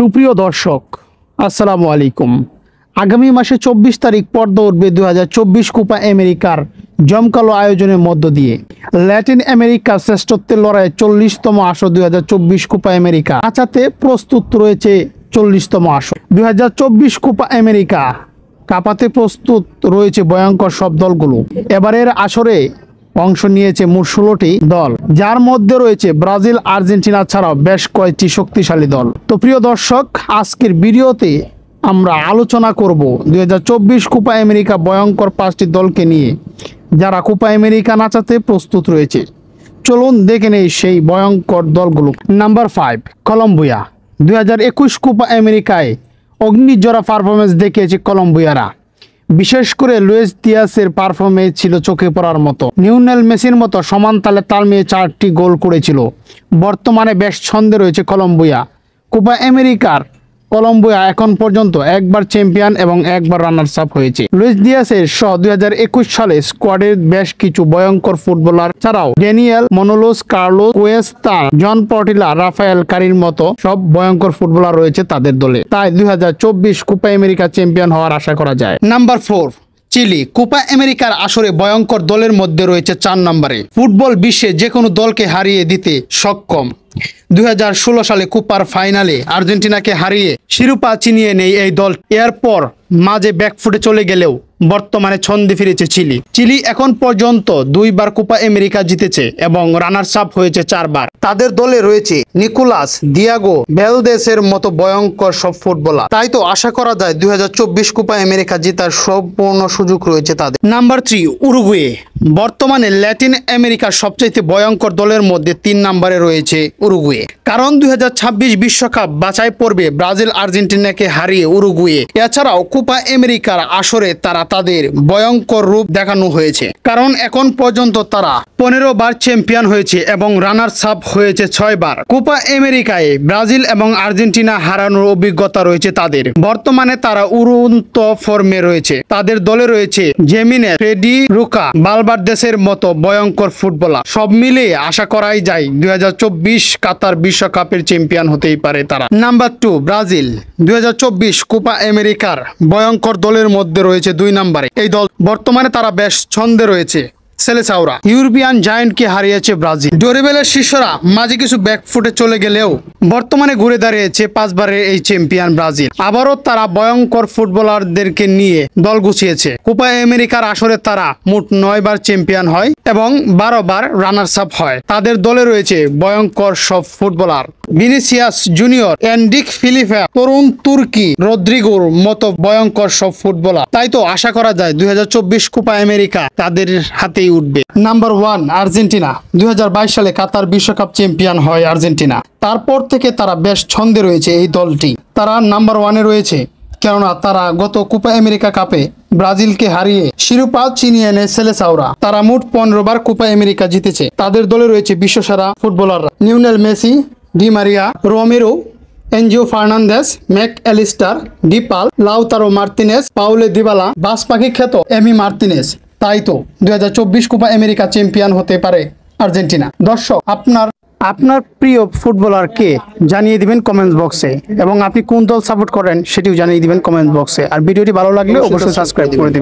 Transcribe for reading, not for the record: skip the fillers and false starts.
সুপ্রিয় দর্শক, আসসালামু আলাইকুম। আগামী মাসে 24 তারিখ পর্দা উঠবে 2024 কোপা আমেরিকার জমকালো আয়োজনের মধ্য দিয়ে। ল্যাটিন আমেরিকা শ্রেষ্ঠত্বের লড়াইয়ে 40তম আসর 2024 কোপা আমেরিকা বাঁচাতে প্রস্তুত রয়েছে 40তম আসর। 2024 কোপা আমেরিকা কাঁপাতে প্রস্তুত রয়েছে ভয়ঙ্কর সব দলগুলো। এবারের আসরে অংশ নিয়েছে মোট 16টি দল, যার মধ্যে রয়েছে ব্রাজিল, আর্জেন্টিনা ছাড়াও বেশ কয়েকটি শক্তিশালী দল। তো প্রিয় দর্শক, আজকের ভিডিওতে আমরা আলোচনা করব 2024 কোপা আমেরিকা ভয়ঙ্কর 5টি দলকে নিয়ে, যারা কোপা আমেরিকা নাচাতে প্রস্তুত রয়েছে। চলুন দেখে নেই সেই ভয়ঙ্কর দলগুলো। Number 5, Colombia. 2021 কোপা আমেরিকায় অগ্নিঝরা পারফরমেন্স দেখিয়েছে কলম্বিয়ারা। বিশেষ করে লুইস দিয়াসের পারফরমেন্স ছিল চোখে পড়ার মতো। লিওনেল মেসির মতো সমান তালে তাল মিলিয়ে 4টি গোল করেছিল। বর্তমানে বেশ ছন্দে রয়েছে কলম্বিয়া। কোপা আমেরিকার কলম্বিয়া এখন পর্যন্ত একবার চ্যাম্পিয়ন এবং একবার রানার্স আপ হয়েছে। লুইস দিয়াসের সহ 2021 সালে স্কোয়াডের বেশ কিছু ভয়ঙ্কর ফুটবলার ছাড়াও ড্যানিয়েল মনোলোস, কার্লোস কুয়েস্তা, জন পর্টিলা, রাফায়েল কারির মতো সব ভয়ঙ্কর ফুটবলার রয়েছে তাদের দলে। তাই 2024 কোপা আমেরিকা চ্যাম্পিয়ন হওয়ার আশা করা যায়। Number 4, chilli. কোপা আমেরিকার আসরে ভয়ঙ্কর দলের মধ্যে রয়েছে 4 নম্বরে। ফুটবল বিশ্বে যে কোনো দলকে হারিয়ে দিতে সক্ষম। 2016 সালে কোপার ফাইনালে আর্জেন্টিনাকে হারিয়ে শিরোপা ছিনিয়ে নেয় এই দল। এরপর মাঝে ব্যাকফুটে চলে গেলেও বর্তমানে ছন্দে ফিরেছে চিলি। চিলি এখন পর্যন্ত 2বার কোপা আমেরিকা জিতেছে এবং রানার্স আপ হয়েছে 4বার। তাদের দলে রয়েছে নিকোলাস, দিয়াগো, ভ্যালদেসের মতো ভয়ঙ্কর সব ফুটবলার। তাই তো আশা করা যায় 2024 কোপা আমেরিকা জেতার সম্পূর্ণ সুযোগ রয়েছে তাদের। Number 3, Uruguay. বর্তমানে ল্যাটিন আমেরিকার সবচেয়ে ভয়ঙ্কর দলের মধ্যে 3 নম্বরে রয়েছে উরুগুয়ে। কারণ 2026 বিশ্বকাপ বাছাই পর্বে ব্রাজিল, আর্জেন্টিনাকে হারিয়ে উরুগুয়ে এছাড়াও কোপা আমেরিকার আসরে তারা তাদের ভয়ঙ্কর রূপ দেখানো হয়েছে। কারণ এখন পর্যন্ত তারা 15 বার চ্যাম্পিয়ন হয়েছে এবং রানার্স আপ হয়েছে 6 বার। কোপা আমেরিকায় ব্রাজিল এবং আর্জেন্টিনা হারানোর অভিজ্ঞতা রয়েছে তাদের। বর্তমানে তারা উড়ন্ত ফর্মে রয়েছে। তাদের দলে রয়েছে জেমিনেস, ফ্রেডি রুকা, বালবার্দেসের মতো ভয়ঙ্কর ফুটবলার। সব মিলিয়ে আশা করাই যায় 2024 কাতার বিশ্বকাপের চ্যাম্পিয়ন হতেই পারে তারা। Number 2, Brazil. 2024 কোপা আমেরিকার ভয়ঙ্কর দলের মধ্যে রয়েছে 2 নম্বরে এই দল। বর্তমানে তারা বেশ ছন্দে রয়েছে। সেলেসাওরা ইউরোপিয়ান জায়ান্টকে হারিয়েছে ব্রাজিল। ডোরিবেলের শিষ্যরা মাঝে কিছু ব্যাকফুটে চলে গেলেও বর্তমানে ঘুরে দাঁড়িয়েছে 5 বারের এই চ্যাম্পিয়ন ব্রাজিল। আবারও তারা ভয়ঙ্কর ফুটবলারদেরকে নিয়ে দল গুছিয়েছে। কোপা আমেরিকার আসরে তারা মোট 9 বার চ্যাম্পিয়ন হয় এবং 12 বার রানার্স আপ হয়। তাদের দলে রয়েছে ভয়ঙ্কর সব footballer. Vinicius Junior, Endrick Felipe, তরুণ তুর্কি রদ্রিগোর মতো ভয়ঙ্কর সব ফুটবলার। তাই তো আশা করা যায় 2024 কোপা আমেরিকা তাদের হাতেই উঠবে। Number 1, Argentina. 2022 সালে কাতার বিশ্বকাপ চ্যাম্পিয়ন হয় আর্জেন্টিনা। তারপর থেকে তারা বেশ ছন্দে রয়েছে এই দলটি। তারা নাম্বার 1-এ রয়েছে কেননা তারা গত কোপা আমেরিকা কাপে ব্রাজিলকে হারিয়ে শিরোপা ছিনিয়ে এনে সেলেসাওরা। তারা মোট 15 বার কোপা আমেরিকা জিতেছে। তাদের দলে রয়েছে বিশ্বসেরা ফুটবলাররা Lionel Messi, Di Maria, Romero, Enzo Fernandez, Mac Allister, De Paul, Lautaro Martinez, Paulo Dybala, বাস পাখি খ্যাত এমি মার্তিনেস। তাই তো 2024 কোপা আমেরিকা চ্যাম্পিয়ন হতে পারে আর্জেন্টিনা। দর্শক, আপনার প্রিয় ফুটবলার কে জানিয়ে দিবেন কমেন্ট বক্সে, এবং আপনি কোন দল সাপোর্ট করেন সেটিও জানিয়ে দিবেন কমেন্ট বক্সে। আর ভিডিওটি ভালো লাগলে অবশ্যই সাবস্ক্রাইব করে দিবেন।